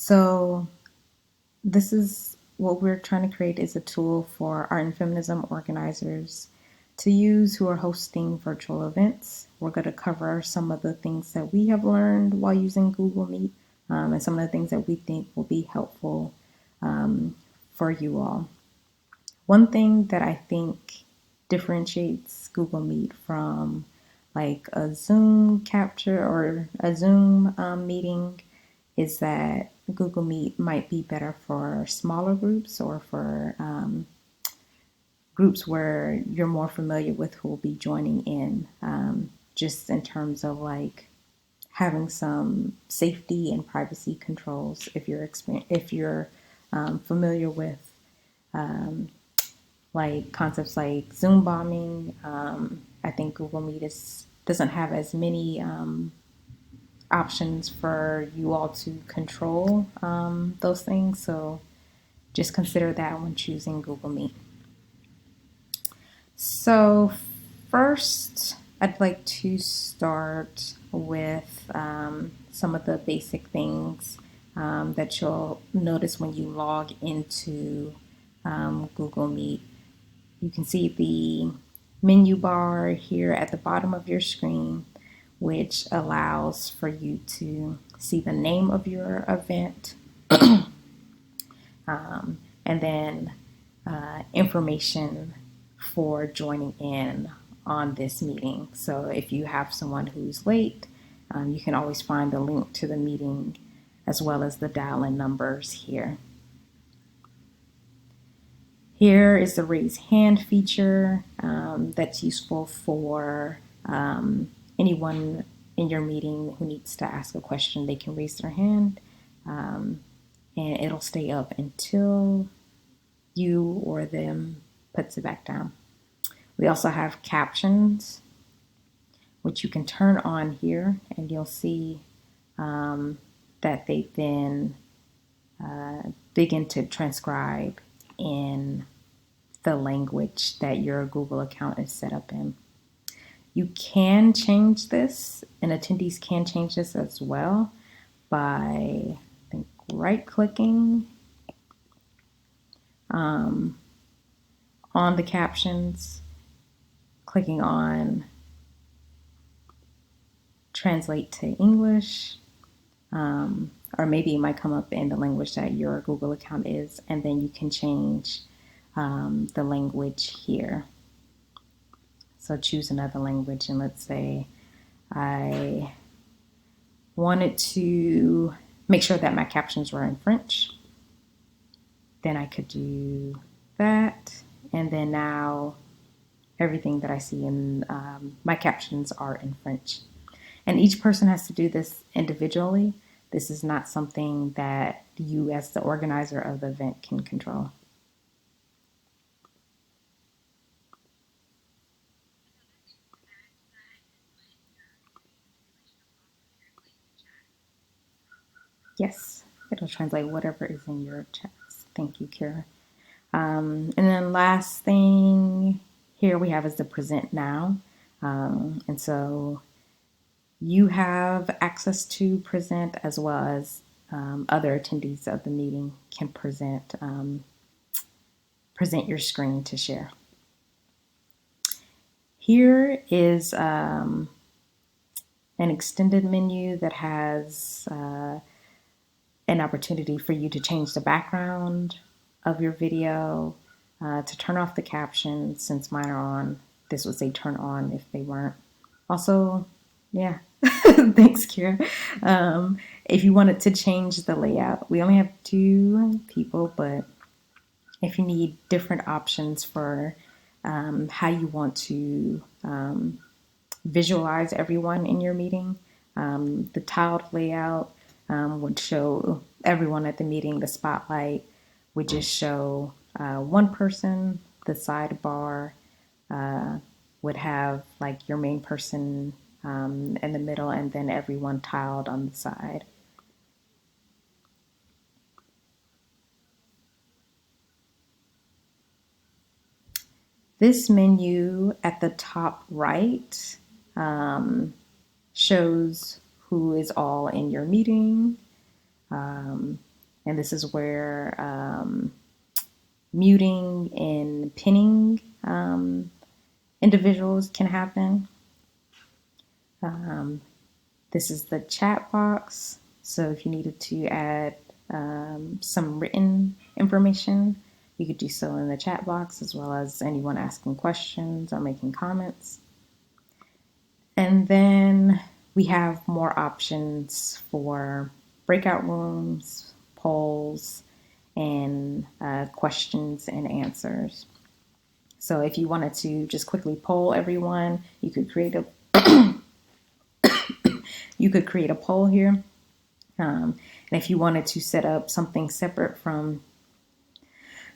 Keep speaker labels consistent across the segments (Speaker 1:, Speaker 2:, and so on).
Speaker 1: So this is what we're trying to create is a tool for art and feminism organizers to use who are hosting virtual events. We're going to cover some of the things that we have learned while using Google Meet and some of the things that we think will be helpful for you all. One thing that I think differentiates Google Meet from like a Zoom capture or a Zoom meeting is that Google Meet might be better for smaller groups or for groups where you're more familiar with who will be joining in, just in terms of like having some safety and privacy controls. If you're familiar with like concepts like Zoom bombing, I think Google Meet doesn't have as many options for you all to control those things. So just consider that when choosing Google Meet. So first, I'd like to start with some of the basic things that you'll notice when you log into Google Meet. You can see the menu bar here at the bottom of your screen, which allows for you to see the name of your event and then information for joining in on this meeting. So if you have someone who's late, you can always find the link to the meeting as well as the dial-in numbers here. Here is the raise hand feature that's useful for anyone in your meeting who needs to ask a question. They can raise their hand and it'll stay up until you or them puts it back down. We also have captions, which you can turn on here, and you'll see that they then begin to transcribe in the language that your Google account is set up in. You can change this, and attendees can change this as well by, I think, right-clicking on the captions, clicking on translate to English, or maybe it might come up in the language that your Google account is, and then you can change the language here. So choose another language, and let's say I wanted to make sure that my captions were in French. Then I could do that, and then now everything that I see in my captions are in French. And each person has to do this individually. This is not something that you as the organizer of the event can control. Yes, it'll translate whatever is in your chats. Thank you, Kira. And then last thing here we have is the present now. And so you have access to present as well as other attendees of the meeting can present your screen to share. Here is an extended menu that has an opportunity for you to change the background of your video, to turn off the captions. Since mine are on, this would say turn on if they weren't. Also, yeah, thanks, Kira. If you wanted to change the layout, we only have 2 people, but if you need different options for how you want to visualize everyone in your meeting, the tiled layout would show everyone at the meeting. The spotlight would just show one person. The sidebar would have like your main person in the middle, and then everyone tiled on the side. This menu at the top right shows who is all in your meeting. And this is where muting and pinning individuals can happen. This is the chat box. So if you needed to add some written information, you could do so in the chat box, as well as anyone asking questions or making comments. And then we have more options for breakout rooms, polls, and questions and answers. So if you wanted to just quickly poll everyone, you could create a poll here. And if you wanted to set up something separate from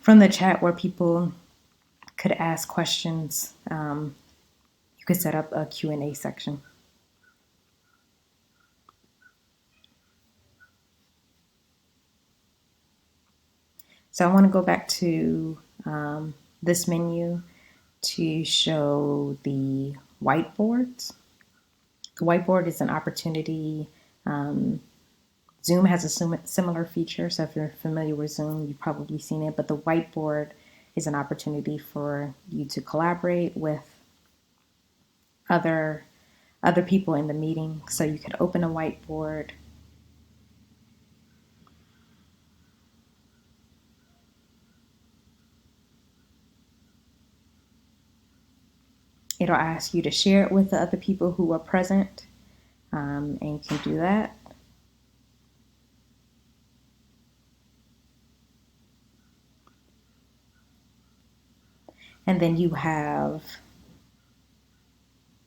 Speaker 1: the chat where people could ask questions, you could set up a Q&A section. So I want to go back to this menu to show the whiteboards. The whiteboard is an opportunity. Zoom has a similar feature, so if you're familiar with Zoom, you've probably seen it, but the whiteboard is an opportunity for you to collaborate with other people in the meeting. So you could open a whiteboard. It'll ask you to share it with the other people who are present, and you can do that. And then you have,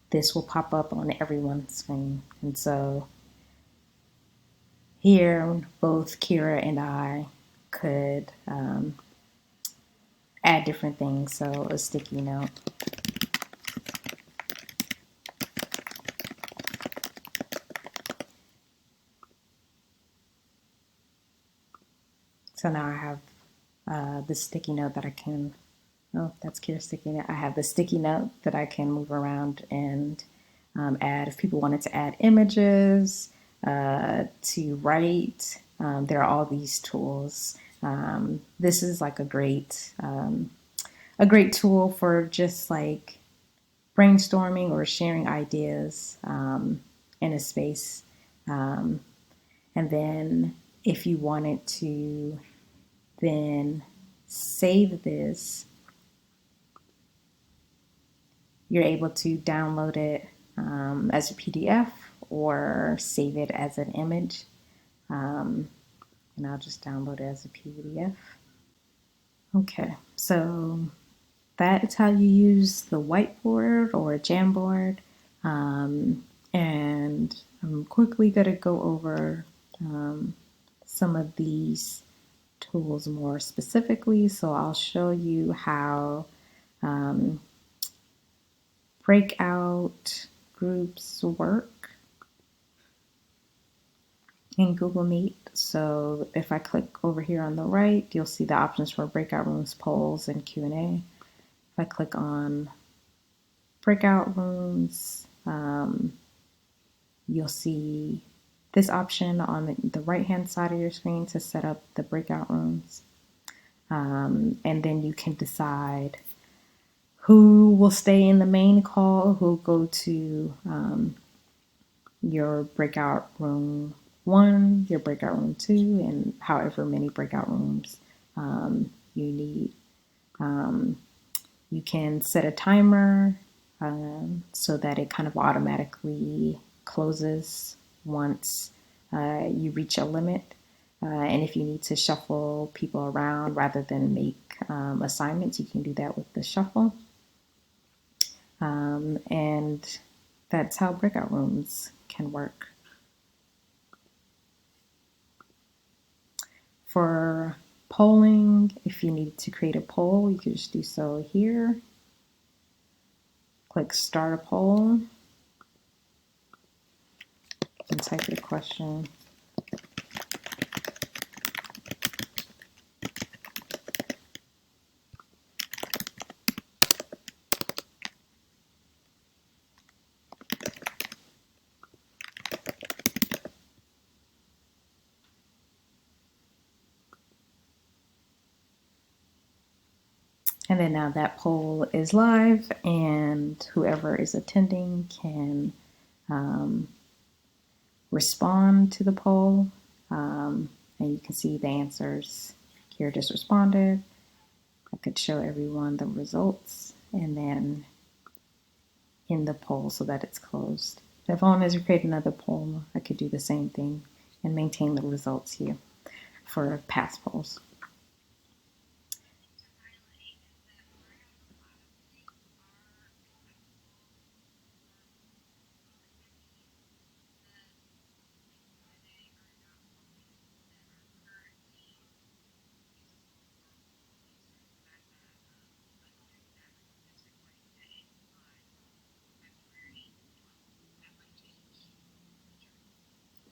Speaker 1: this will pop up on everyone's screen. And so here, both Kira and I could add different things. So a sticky note. So now I have the sticky note that I can, oh, that's Kira's sticky note. I have the sticky note that I can move around and add. If people wanted to add images, to write, there are all these tools. This is like a great tool for just like brainstorming or sharing ideas in a space. And then if you wanted to then save this, you're able to download it as a PDF or save it as an image. And I'll just download it as a PDF. Okay, so that is how you use the whiteboard or a Jamboard. And I'm quickly going to go over some of these tools more specifically. So I'll show you how breakout groups work in Google Meet. So if I click over here on the right, you'll see the options for breakout rooms, polls, and Q&A. If I click on breakout rooms, you'll see this option on the right-hand side of your screen to set up the breakout rooms. And then you can decide who will stay in the main call, who will go to your breakout room 1, your breakout room 2, and however many breakout rooms you need. You can set a timer so that it kind of automatically closes once you reach a limit. And if you need to shuffle people around rather than make assignments, you can do that with the shuffle. And that's how breakout rooms can work. For polling, if you need to create a poll, you can just do so here. Click Start a Poll and type your question. And then now that poll is live, and whoever is attending can respond to the poll. And you can see the answers. Kira just responded. I could show everyone the results and then in the poll so that it's closed. If I wanted to create another poll, I could do the same thing and maintain the results here for past polls.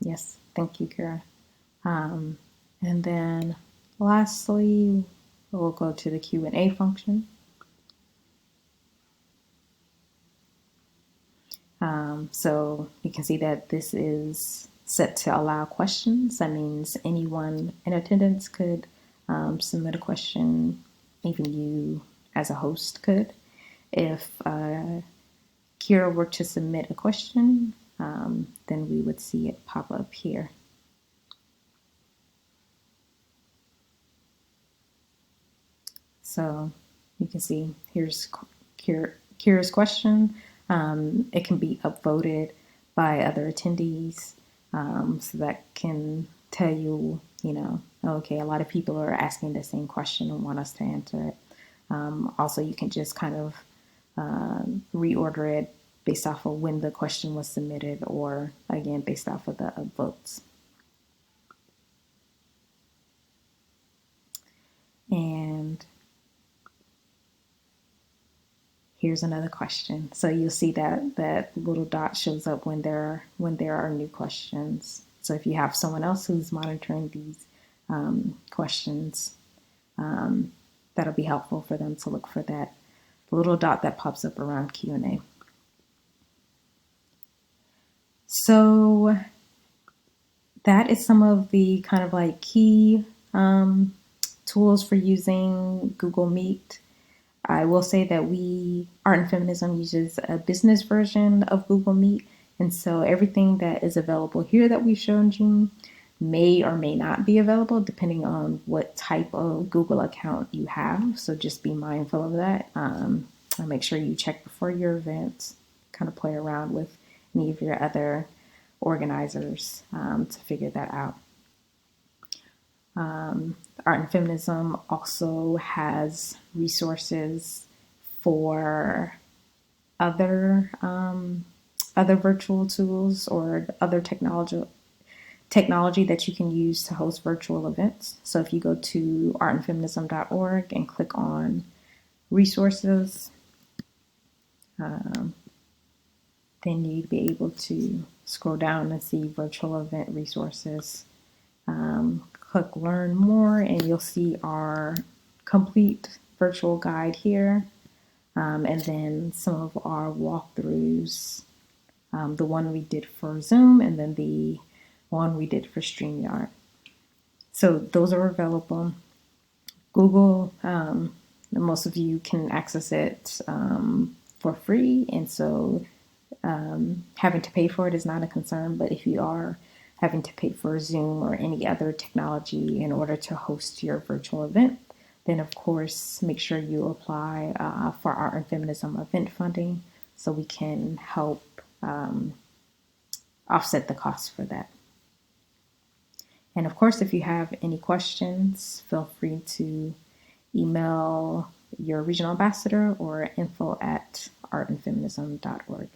Speaker 1: Yes, thank you, Kira. And then lastly, we'll go to the Q&A function. So you can see that this is set to allow questions. That means anyone in attendance could submit a question, even you as a host could. If Kira were to submit a question, then we would see it pop up here. So you can see here's Kira's question. It can be upvoted by other attendees, so that can tell you, okay, a lot of people are asking the same question and want us to answer it. Also, you can just kind of reorder it based off of when the question was submitted, or again, based off of the upvotes. And here's another question. So you'll see that that little dot shows up when there are new questions. So if you have someone else who's monitoring these questions, that'll be helpful for them to look for that little dot that pops up around Q&A. So that is some of the kind of like key tools for using Google Meet. I will say that Art and Feminism uses a business version of Google Meet. And so everything that is available here that we've shown you may or may not be available depending on what type of Google account you have. So just be mindful of that. And make sure you check before your events, kind of play around with any of your other organizers to figure that out. Art and Feminism also has resources for other virtual tools or other technology that you can use to host virtual events. So if you go to artandfeminism.org and click on resources, then you'd be able to scroll down and see virtual event resources. Click learn more and you'll see our complete virtual guide here. And then some of our walkthroughs, the one we did for Zoom and then the one we did for StreamYard. So those are available. Google, most of you can access it for free. And so having to pay for it is not a concern. But if you are having to pay for Zoom or any other technology in order to host your virtual event, then of course, make sure you apply for Art and Feminism event funding so we can help offset the cost for that. And of course, if you have any questions, feel free to email your regional ambassador or info@artandfeminism.org.